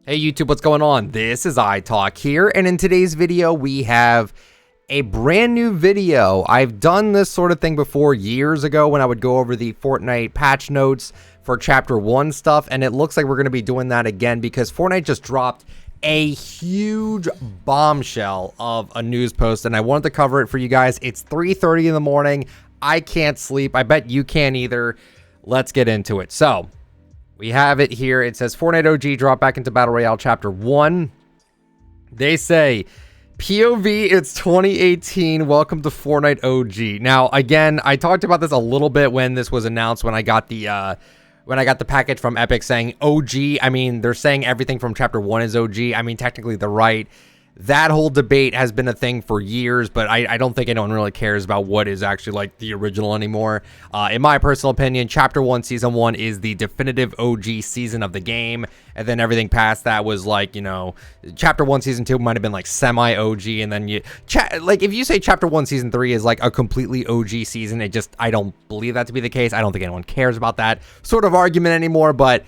Hey YouTube, what's going on? This is iTalk here, and in today's video we have a brand new video. I've done this sort of thing before years ago when I would go over the Fortnite patch notes for Chapter 1 stuff, and it looks like we're going to be doing that again because Fortnite just dropped a huge bombshell of a news post, and I wanted to cover it for you guys. It's 3:30 in the morning. I can't sleep. I bet you can't either. Let's get into it. So we have it here. It says Fortnite OG drop back into Battle Royale Chapter 1. They say, POV, it's 2018. Welcome to Fortnite OG. Now, again, I talked about this a little bit when this was announced, when I got the package from Epic saying OG. I mean, they're saying everything from Chapter 1 is OG. I mean, technically they're right. That whole debate has been a thing for years, but I don't think anyone really cares about what is actually like the original anymore. In my personal opinion, Chapter 1 Season 1 is the definitive OG season of the game, and then everything past that was like, you know, Chapter 1 Season 2 might have been like semi-OG, and then like if you say Chapter 1 Season 3 is like a completely OG season, I don't believe that to be the case. I don't think anyone cares about that sort of argument anymore, but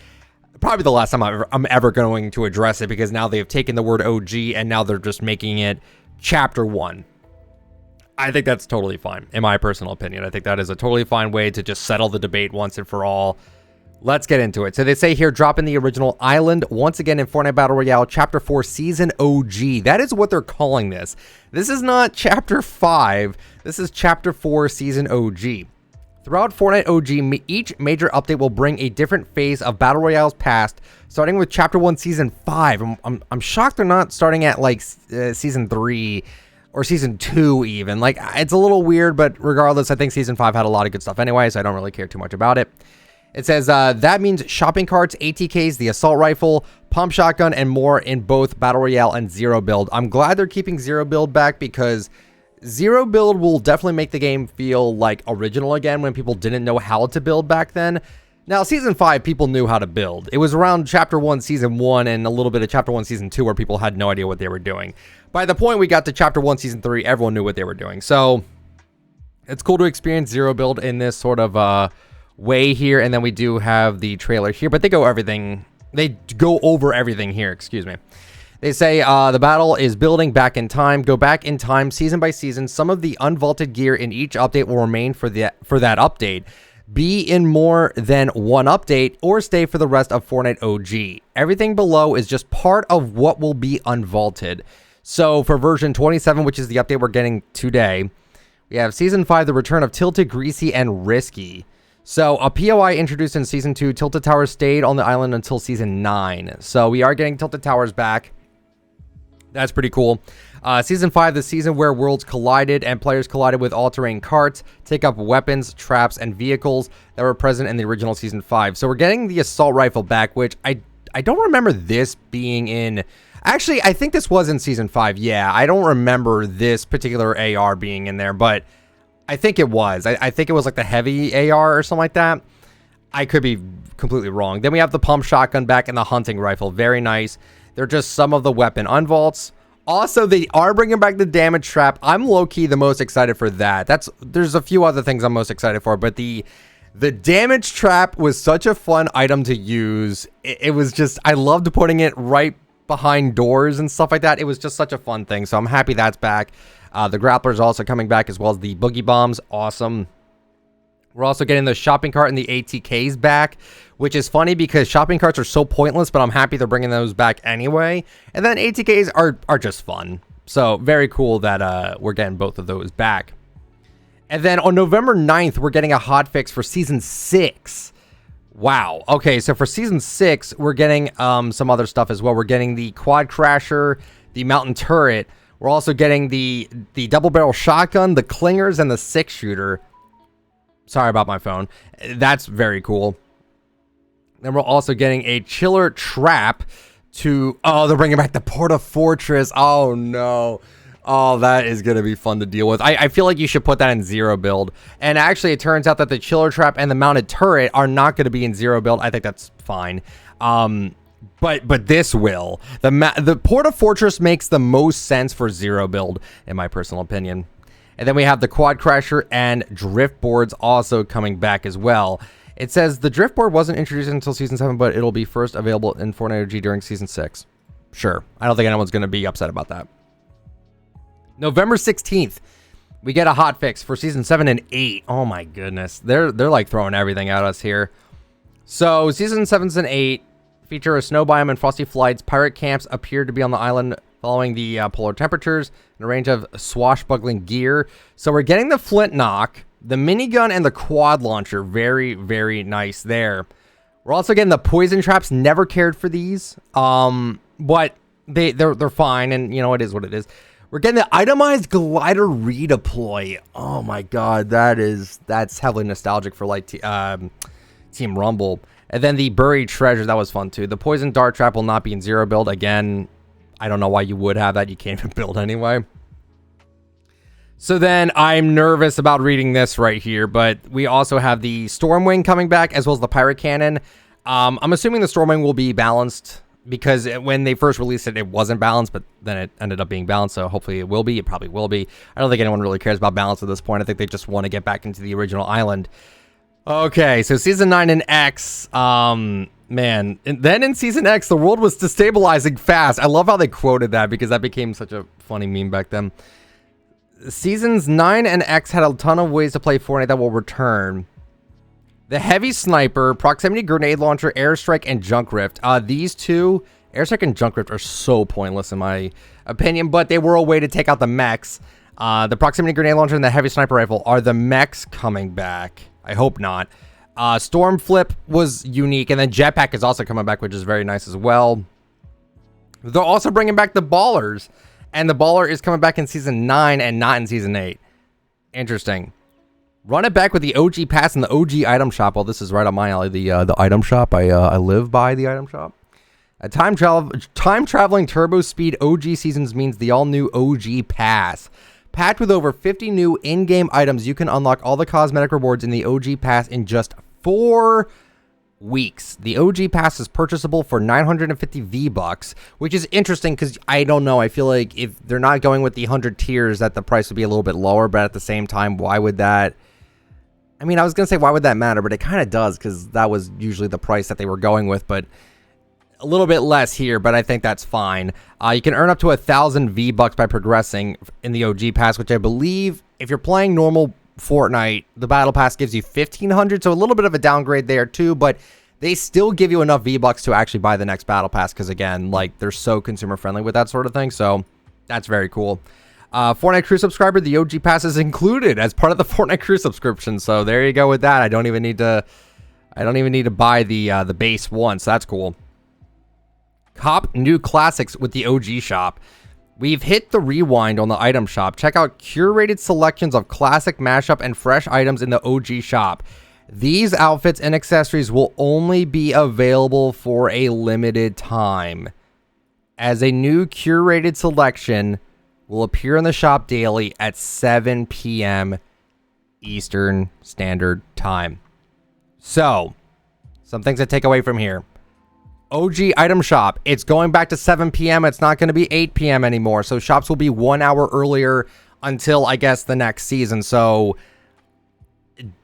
probably the last time I'm ever going to address it, because now they've taken the word OG and now they're just making it Chapter 1. I think that's totally fine, in my personal opinion. I think that is a totally fine way to just settle the debate once and for all. Let's get into it. So they say here, drop in the original island once again in Fortnite Battle Royale Chapter 4 Season OG. That is what they're calling this. This is not Chapter 5. This is Chapter 4 Season OG. Throughout Fortnite OG, each major update will bring a different phase of Battle Royale's past, starting with Chapter 1 Season 5. I'm shocked they're not starting at like Season 3 or Season 2 even. Like, it's a little weird, but regardless, I think Season 5 had a lot of good stuff anyway, so I don't really care too much about it. It says, that means shopping carts, ATKs, the assault rifle, pump shotgun, and more in both Battle Royale and Zero Build. I'm glad they're keeping Zero Build back, because Zero Build will definitely make the game feel like original again when people didn't know how to build back then. Now, Season 5, people knew how to build. It was around Chapter 1 Season 1 and a little bit of Chapter 1 Season 2 where people had no idea what they were doing. By the point we got to Chapter 1 Season 3, everyone knew what they were doing. So it's cool to experience Zero Build in this sort of way here. And then we do have the trailer here, but they go over everything here, excuse me. They say the battle is building back in time. Go back in time season by season. Some of the unvaulted gear in each update will remain for that update. Be in more than one update or stay for the rest of Fortnite OG. Everything below is just part of what will be unvaulted. So for version 27, which is the update we're getting today, we have Season 5, the return of Tilted, Greasy, and Risky. So a POI introduced in Season 2, Tilted Towers stayed on the island until Season 9. So we are getting Tilted Towers back. That's pretty cool. Season 5, the season where worlds collided and players collided with all-terrain carts, take up weapons, traps, and vehicles that were present in the original Season 5. So we're getting the assault rifle back, which I don't remember this being in. Actually, I think this was in Season 5. Yeah, I don't remember this particular AR being in there, but I think it was. I think it was like the heavy AR or something like that. I could be completely wrong. Then we have the pump shotgun back and the hunting rifle. Very nice. They're just some of the weapon unvaults. Also, they are bringing back the damage trap. I'm low-key the most excited for that. There's a few other things I'm most excited for, but the damage trap was such a fun item to use. It was just, I loved putting it right behind doors and stuff like that. It was just such a fun thing, so I'm happy that's back. The grapplers also coming back, as well as the boogie bombs. Awesome. We're also getting the shopping cart and the ATKs back, which is funny because shopping carts are so pointless, but I'm happy they're bringing those back anyway. And then ATKs are just fun. So very cool that we're getting both of those back. And then on November 9th, we're getting a hotfix for Season 6. Wow. Okay, so for Season 6, we're getting some other stuff as well. We're getting the quad crasher, the mountain turret. We're also getting the double barrel shotgun, the clingers, and the 6-shooter. Sorry about my phone. That's very cool. Then we're also getting a chiller trap to... Oh, they're bringing back the Porta Fortress. Oh, no. Oh, that is going to be fun to deal with. I feel like you should put that in Zero Build. And actually, it turns out that the chiller trap and the mounted turret are not going to be in Zero Build. I think that's fine. But this will. The Porta Fortress makes the most sense for Zero Build, in my personal opinion. And then we have the quad crasher and drift boards also coming back as well. It says the driftboard wasn't introduced until Season 7, but it'll be first available in Fortnite OG during Season 6. Sure. I don't think anyone's going to be upset about that. November 16th, we get a hot fix for Season 7 and 8. Oh my goodness. They're like throwing everything at us here. So Season 7 and 8 feature a snow biome and frosty flights. Pirate camps appear to be on the island following the polar temperatures and a range of swashbuckling gear. So we're getting the flint knock, the minigun, and the quad launcher. Very, very nice there. We're also getting the poison traps. Never cared for these, but they're fine, and you know, it is what it is. We're getting the itemized glider redeploy. Oh my god, that's heavily nostalgic for like Team Rumble. And then the buried treasure, that was fun too. The poison dart trap will not be in zero build again. I don't know why you would have that. You can't even build anyway. So then I'm nervous about reading this right here, but we also have the Stormwing coming back as well as the Pirate Cannon. I'm assuming the Stormwing will be balanced because when they first released it, it wasn't balanced, but then it ended up being balanced. So hopefully it will be. It probably will be. I don't think anyone really cares about balance at this point. I think they just want to get back into the original island. Okay, so Season 9 and X, man. And then in Season X, the world was destabilizing fast. I love how they quoted that because that became such a funny meme back then. Seasons 9 and X had a ton of ways to play Fortnite that will return. The Heavy Sniper, Proximity Grenade Launcher, Airstrike, and Junk Rift. These two, Airstrike and Junk Rift, are so pointless in my opinion, but they were a way to take out the mechs. The Proximity Grenade Launcher and the Heavy Sniper Rifle. Are the mechs coming back? I hope not. Storm Flip was unique, and then Jetpack is also coming back, which is very nice as well. They're also bringing back the Ballers, and the Baller is coming back in Season 9 and not in Season 8. Interesting. Run it back with the OG Pass and the OG Item Shop. Well, this is right up my alley, the Item Shop. I live by the Item Shop. A time traveling turbo speed OG seasons means the all-new OG Pass. Packed with over 50 new in-game items, you can unlock all the cosmetic rewards in the OG Pass in just 4 weeks. The OG Pass is purchasable for 950 V-Bucks, which is interesting because I don't know. I feel like if they're not going with the 100 tiers, that the price would be a little bit lower, but at the same time, why would that... I mean, I was going to say, why would that matter? But it kind of does because that was usually the price that they were going with, but a little bit less here, but I think that's fine. You can earn up to 1,000 V-Bucks by progressing in the OG Pass, which I believe if you're playing normal Fortnite, the Battle Pass gives you 1,500, so a little bit of a downgrade there too, but they still give you enough V-Bucks to actually buy the next Battle Pass because, again, like, they're so consumer-friendly with that sort of thing, so that's very cool. Fortnite Crew subscriber, the OG Pass is included as part of the Fortnite Crew subscription, so there you go with that. I don't even need to buy the base one, so that's cool. Cop new classics with the OG shop. We've hit the rewind on the item shop. Check out curated selections of classic mashup and fresh items in the OG shop. These outfits and accessories will only be available for a limited time, as a new curated selection will appear in the shop daily at 7 p.m. Eastern Standard Time. So, some things to take away from here. OG item shop, it's going back to 7 p.m. It's not going to be 8 p.m. anymore. So shops will be 1 hour earlier until, I guess, the next season. So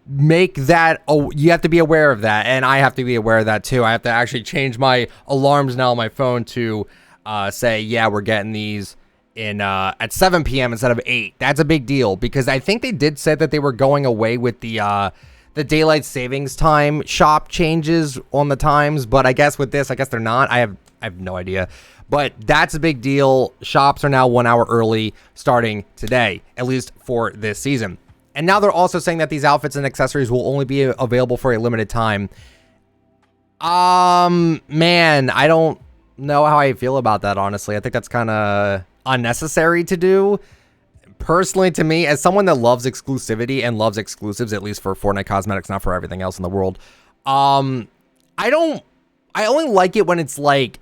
make that, you have to be aware of that. And I have to be aware of that too. I have to actually change my alarms now on my phone to say, yeah, we're getting these in at 7 p.m. instead of 8. That's a big deal because I think they did say that they were going away with the daylight savings time shop changes on the times, but I guess with this, I guess they're not. I have no idea, but that's a big deal. Shops are now 1 hour early starting today, at least for this season. And now they're also saying that these outfits and accessories will only be available for a limited time. Man, I don't know how I feel about that, honestly. I think that's kind of unnecessary to do. Personally, to me, as someone that loves exclusivity and loves exclusives, at least for Fortnite cosmetics, not for everything else in the world, I only like it when it's like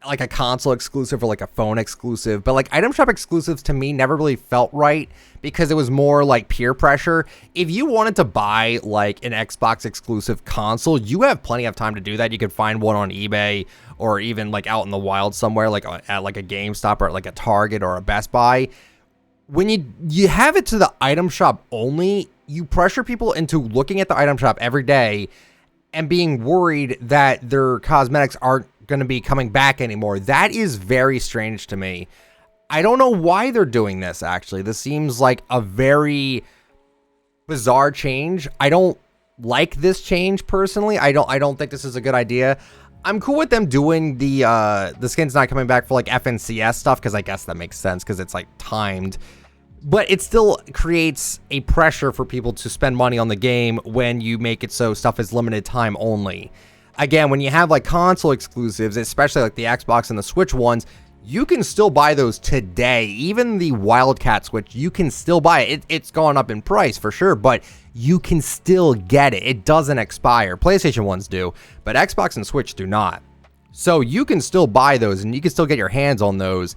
a console exclusive or like a phone exclusive, but like item shop exclusives to me never really felt right because it was more like peer pressure. If you wanted to buy like an Xbox exclusive console, you have plenty of time to do that. You could find one on eBay or even like out in the wild somewhere, like at like a GameStop or at like a Target or a Best Buy. When you have it to the item shop only, you pressure people into looking at the item shop every day and being worried that their cosmetics aren't going to be coming back anymore. That is very strange to me. I don't know why they're doing this, actually. This seems like a very bizarre change. I don't like this change personally. I don't think this is a good idea. I'm cool with them doing the skins not coming back for like FNCS stuff, because I guess that makes sense because it's like timed. But it still creates a pressure for people to spend money on the game when you make it so stuff is limited time only. Again, when you have like console exclusives, especially like the Xbox and the Switch ones, you can still buy those today. Even the Wildcat Switch, you can still buy it. It's gone up in price for sure, but you can still get it. It doesn't expire. PlayStation ones do, but Xbox and Switch do not. So you can still buy those and you can still get your hands on those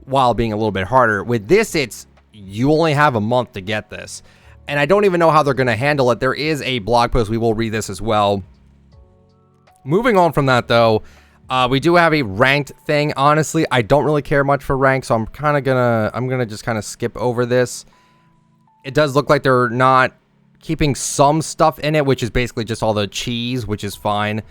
while being a little bit harder. With this, it's you only have a month to get this. And I don't even know how they're going to handle it. There is a blog post. We will read this as well. Moving on from that, though, we do have a ranked thing. Honestly, I don't really care much for rank, so I'm gonna just kind of skip over this. It does look like they're not keeping some stuff in it, which is basically just all the cheese, which is fine.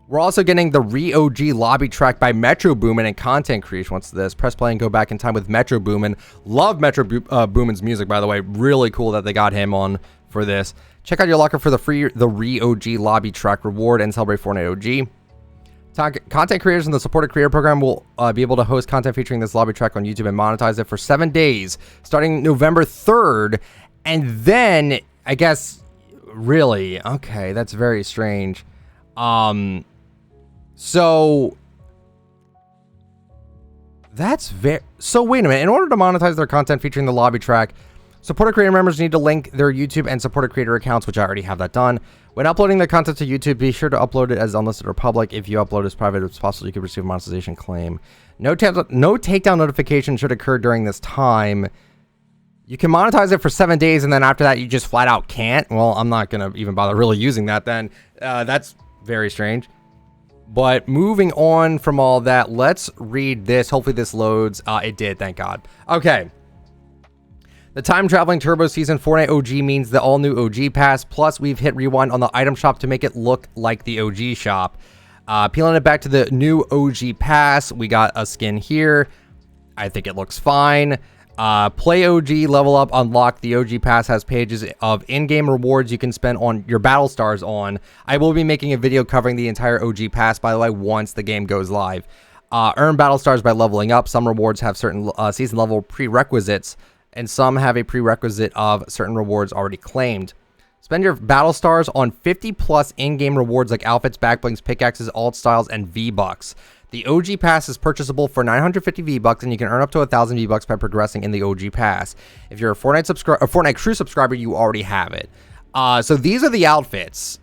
We're also getting the OG lobby track by Metro Boomin and content creation. What's this? Press play and go back in time with Metro Boomin. Love Metro Boomin's music, by the way. Really cool that they got him on for this. Check out your locker for the OG lobby track reward and celebrate Fortnite OG. Content creators in the supported creator program will be able to host content featuring this lobby track on YouTube and monetize it for 7 days, starting November 3rd. And then, I guess, really, okay, that's very strange. So that's so wait a minute. In order to monetize their content featuring the lobby track, supported creator members need to link their YouTube and supported creator accounts, which I already have that done. When uploading the content to YouTube, be sure to upload it as unlisted or public. If you upload as private as possible, you could receive a monetization claim. No takedown notification should occur during this time. You can monetize it for 7 days, and then after that, you just flat out can't. Well, I'm not going to even bother really using that then. That's very strange. But moving on from all that, let's read this. Hopefully this loads. It did, thank God. Okay. The time traveling turbo season Fortnite OG means the all new OG pass. Plus, we've hit rewind on the item shop to make it look like the OG shop. Peeling it back to the new OG pass, we got a skin here. I think it looks fine. Play OG, level up, unlock. The OG pass has pages of in-game rewards you can spend on your battle stars on. I will be making a video covering the entire OG pass, by the way, once the game goes live. Earn battle stars by leveling up. Some rewards have certain season level prerequisites, and some have a prerequisite of certain rewards already claimed. Spend your battle stars on 50 plus in-game rewards like outfits, backblings, pickaxes, alt styles, and V-Bucks. The OG Pass is purchasable for 950 V-Bucks, and you can earn up to 1,000 V-Bucks by progressing in the OG Pass. If you're a Fortnite Crew subscriber, you already have it. So these are the outfits.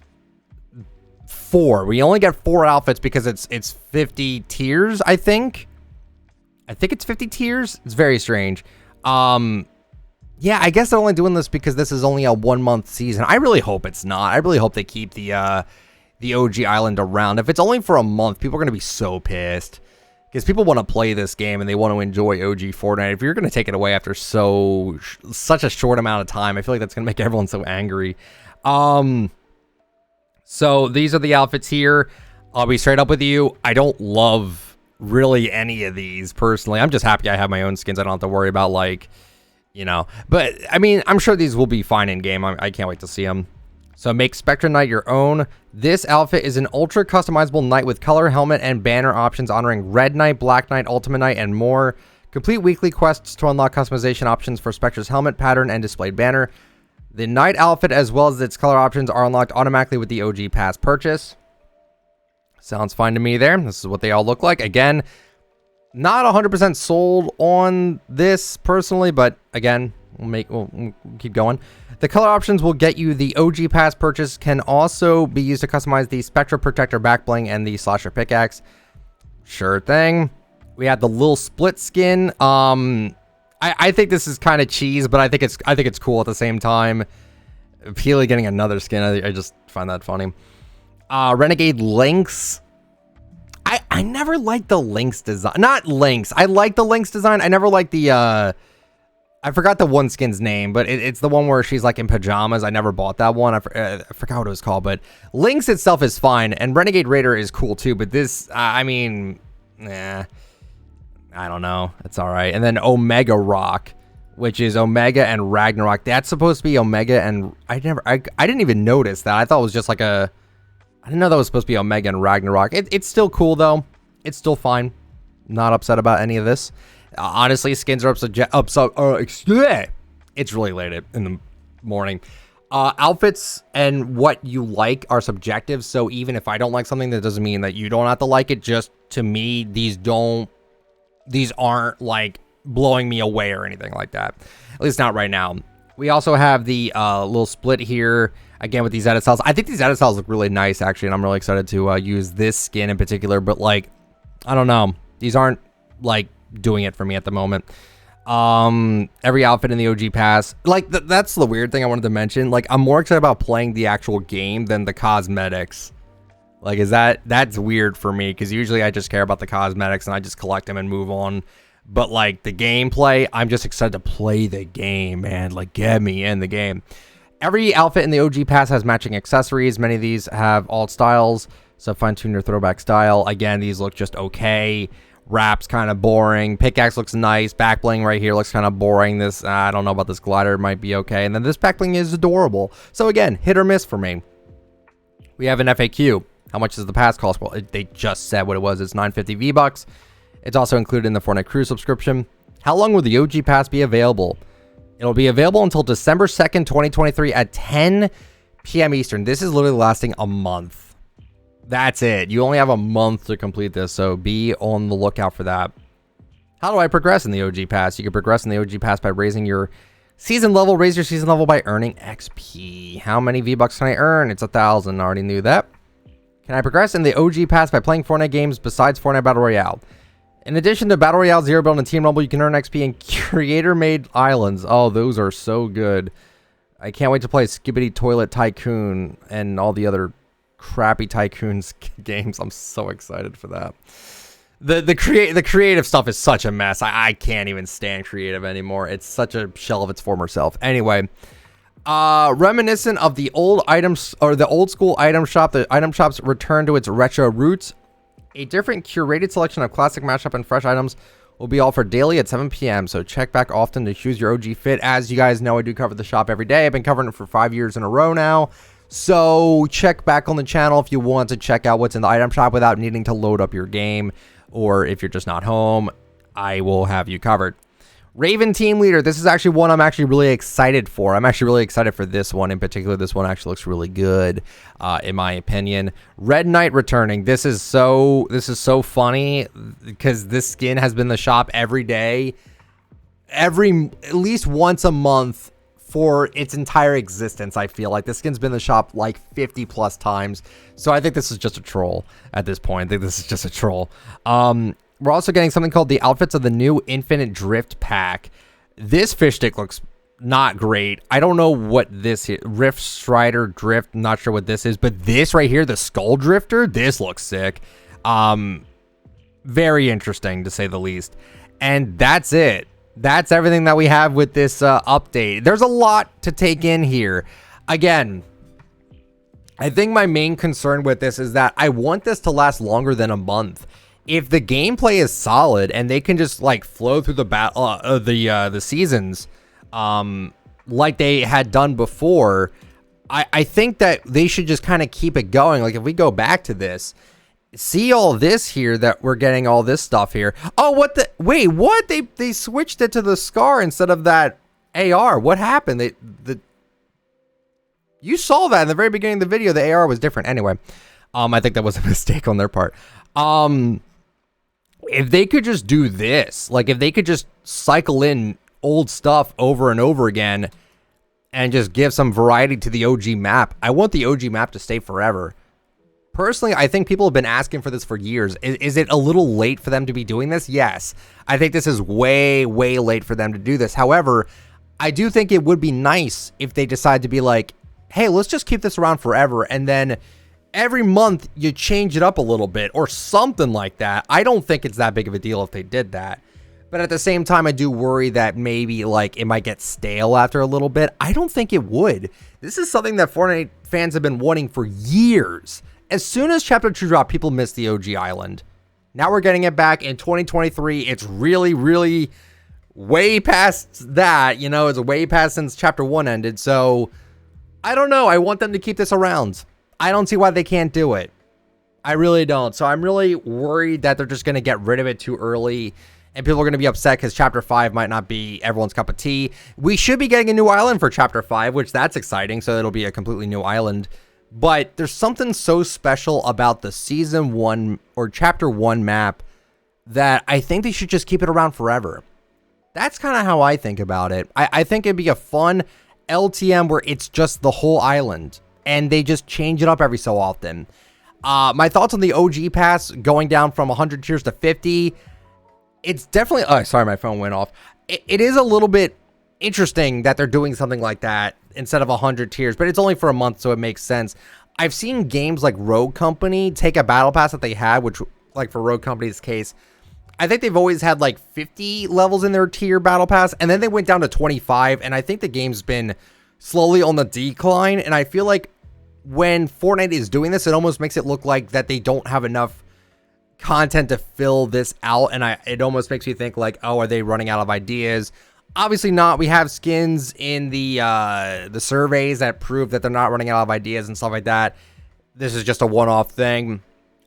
4. We only get 4 outfits because it's 50 tiers, I think. I think it's 50 tiers. It's very strange. Yeah, I guess they're only doing this because this is only a 1-month season. I really hope it's not. I really hope they keep the OG Island around. If it's only for a month, people are going to be so pissed because people want to play this game and they want to enjoy OG Fortnite. If you're going to take it away after such a short amount of time, I feel like that's going to make everyone so angry. So these are the outfits here. I'll be straight up with you. I don't love really any of these personally. I'm just happy I have my own skins. I don't have to worry about but I mean, I'm sure these will be fine in game. I can't wait to see them. So make Spectre Knight your own. This outfit is an ultra customizable knight with color, helmet, and banner options honoring Red Knight, Black Knight, Ultimate Knight, and more. Complete weekly quests to unlock customization options for Spectre's helmet, pattern, and displayed banner. The knight outfit, as well as its color options, are unlocked automatically with the OG Pass purchase. Sounds fine to me there. This is what they all look like. Again, not 100% sold on this personally, but again, we'll keep going. The color options will get you the OG Pass purchase, can also be used to customize the Spectre Protector backbling and the Slasher pickaxe. Sure thing. We have the Lil Split skin. I think this is kind of cheese, but I think it's cool at the same time. Peely getting another skin, I just find that funny. Renegade Lynx. I never liked the Lynx design. Not Lynx. I like the Lynx design. I never liked the I forgot the one skin's name, but it's the one where she's like in pajamas. I never bought that one. I forgot what it was called, but Lynx itself is fine, and Renegade Raider is cool too. But this, I mean, I don't know. It's all right. And then Omega Rock, which is Omega and Ragnarok. That's supposed to be Omega, and I didn't even notice that. I thought it was just like I didn't know that was supposed to be Omega and Ragnarok. It's still cool though. It's still fine. Not upset about any of this. Honestly, skins are it's really late in the morning. Outfits and what you like are subjective, so even if I don't like something, that doesn't mean that you don't have to like it. Just to me, these aren't like blowing me away or anything like that, at least not right now. We also have the little split here again with these edit styles. I think these edit styles look really nice actually, and I'm really excited to use this skin in particular, but like, I don't know, these aren't like doing it for me at the moment. Every outfit in the OG pass, like that's the weird thing I wanted to mention. Like, I'm more excited about playing the actual game than the cosmetics. Like, that's weird for me, because usually I just care about the cosmetics and I just collect them and move on. But like the gameplay, I'm just excited to play the game, man. Like, get me in the game. Every outfit in the OG pass has matching accessories. Many of these have alt styles, so fine-tune your throwback style. Again, these look just okay. Wrap's kind of boring. Pickaxe looks nice. Back bling right here looks kind of boring. This, I don't know about this glider. It might be okay. And then this back bling is adorable. So again, hit or miss for me. We have an FAQ. How much does the pass cost? Well, they just said what it was. It's 950 V-Bucks. It's also included in the Fortnite Crew subscription. How long will the OG pass be available? It'll be available until December 2nd, 2023 at 10 p.m. Eastern. This is literally lasting a month. That's it. You only have a month to complete this, so be on the lookout for that. How do I progress in the OG pass? You can progress in the OG pass by raising your season level. Raise your season level by earning XP. How many V-Bucks can I earn? It's 1,000. I already knew that. Can I progress in the OG pass by playing Fortnite games besides Fortnite Battle Royale? In addition to Battle Royale, Zero Build, and Team Rumble, you can earn XP in creator-made islands. Oh, those are so good. I can't wait to play Skibidi Toilet Tycoon and all the other crappy Tycoons games. I'm so excited for that. The creative stuff is such a mess. I can't even stand creative anymore. It's such a shell of its former self. Anyway, reminiscent of the old items, or the old school item shop, the item shop's return to its retro roots. A different curated selection of classic mashup and fresh items will be offered daily at 7 p.m. So check back often to choose your OG fit. As you guys know, I do cover the shop every day. I've been covering it for 5 years in a row now. So check back on the channel if you want to check out what's in the item shop without needing to load up your game, or if you're just not home, I will have you covered. Raven Team Leader. This is actually one I'm actually really excited for. I'm actually really excited for this one in particular. This one actually looks really good, in my opinion. Red Knight returning. This is so funny because this skin has been in the shop every day, at least once a month for its entire existence. I feel like this skin's been in the shop like 50 plus times. So I think this is just a troll at this point. I think this is just a troll. We're also getting something called the outfits of the new Infinite Drift pack. This fish stick looks not great. I don't know what this is. Rift Strider Drift. Not sure what this is, but this right here, the Skull Drifter, this looks sick. Very interesting to say the least. And that's it. That's everything that we have with this update. There's a lot to take in here. Again, I think my main concern with this is that I want this to last longer than a month. If the gameplay is solid and they can just like flow through the seasons like they had done before, I think that they should just kind of keep it going. Like if we go back to this, see all this here, that we're getting all this stuff here. Oh, wait, what? They switched it to the SCAR instead of that AR. What happened? You saw that in the very beginning of the video. The AR was different. Anyway, I think that was a mistake on their part. If they could just do this, like if they could just cycle in old stuff over and over again and just give some variety to the OG map. I want the OG map to stay forever. Personally, I think people have been asking for this for years. Is it a little late for them to be doing this? Yes. I think this is way, way late for them to do this. However, I do think it would be nice if they decide to be like, hey, let's just keep this around forever, and then every month you change it up a little bit or something like that. I don't think it's that big of a deal if they did that. But at the same time, I do worry that maybe like it might get stale after a little bit. I don't think it would. This is something that Fortnite fans have been wanting for years. As soon as Chapter 2 dropped, people missed the OG island. Now we're getting it back in 2023. It's really, really way past that. You know, it's way past since Chapter 1 ended. So I don't know. I want them to keep this around. I don't see why they can't do it. I really don't. So I'm really worried that they're just going to get rid of it too early. And people are going to be upset because Chapter 5 might not be everyone's cup of tea. We should be getting a new island for Chapter 5, which that's exciting. So it'll be a completely new island. But there's something so special about the Season 1 or Chapter 1 map that I think they should just keep it around forever. That's kind of how I think about it. I think it'd be a fun LTM where it's just the whole island. And they just change it up every so often. My thoughts on the OG pass going down from 100 tiers to 50. It's definitely, oh, sorry, my phone went off. It is a little bit interesting that they're doing something like that instead of 100 tiers, but it's only for a month, so it makes sense. I've seen games like Rogue Company take a battle pass that they had, which, like for Rogue Company's case, I think they've always had like 50 levels in their tier battle pass, and then they went down to 25, and I think the game's been slowly on the decline, and I feel like when Fortnite is doing this, it almost makes it look like that they don't have enough content to fill this out, and it almost makes me think like, oh, are they running out of ideas? Obviously not. We have skins in the surveys that prove that they're not running out of ideas and stuff like that. This is just a one-off thing.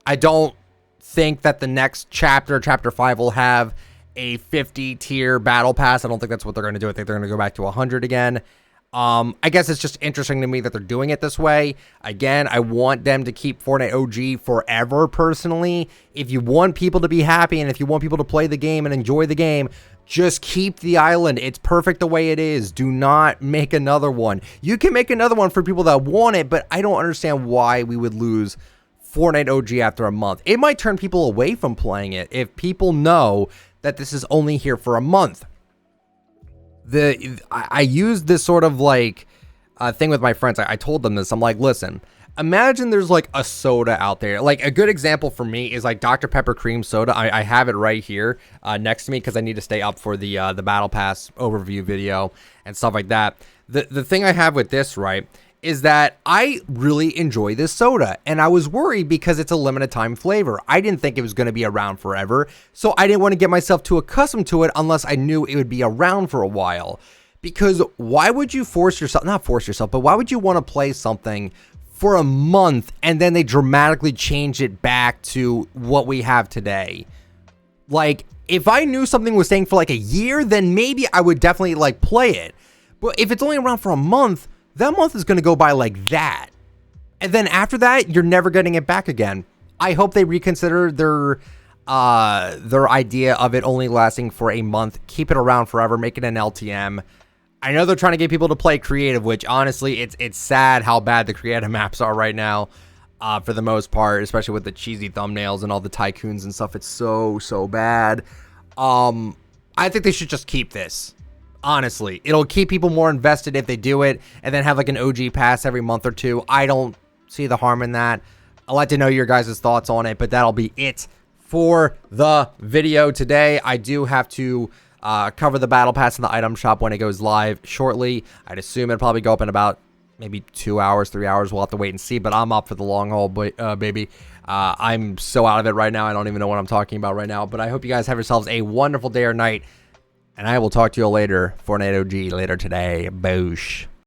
I don't think that the next chapter, Chapter 5, will have a 50 tier battle pass. I don't think that's what they're going to do. I think they're going to go back to 100 again. I guess it's just interesting to me that they're doing it this way. Again, I want them to keep Fortnite OG forever, personally. If you want people to be happy and if you want people to play the game and enjoy the game, just keep the island. It's perfect the way it is. Do not make another one. You can make another one for people that want it, but I don't understand why we would lose Fortnite OG after a month. It might turn people away from playing it if people know that this is only here for a month. I used this sort of like thing with my friends. I told them this. I'm like, listen, imagine there's like a soda out there. Like a good example for me is like Dr. Pepper cream soda. I have it right here next to me because I need to stay up for the Battle Pass overview video and stuff like that. The thing I have with this, right, is that I really enjoy this soda, and I was worried because it's a limited time flavor. I didn't think it was going to be around forever, so I didn't want to get myself too accustomed to it unless I knew it would be around for a while. Because why would you not force yourself, but why would you want to play something for a month and then they dramatically change it back to what we have today? Like, if I knew something was staying for like a year, then maybe I would definitely like play it. But if it's only around for a month, that month is going to go by like that. And then after that, you're never getting it back again. I hope they reconsider their idea of it only lasting for a month. Keep it around forever. Make it an LTM. I know they're trying to get people to play creative, which honestly, it's sad how bad the creative maps are right now for the most part, especially with the cheesy thumbnails and all the tycoons and stuff. It's so bad. I think they should just keep this. Honestly, it'll keep people more invested if they do it and then have like an OG pass every month or two. I don't see the harm in that. I'd like to know your guys' thoughts on it, but that'll be it for the video today. I do have to cover the battle pass in the item shop when it goes live shortly. I'd assume it'll probably go up in about maybe 2 hours, 3 hours. We'll have to wait and see, but I'm up for the long haul, baby. I'm so out of it right now. I don't even know what I'm talking about right now, but I hope you guys have yourselves a wonderful day or night. And I will talk to you all later. Fortnite OG later today. Boosh.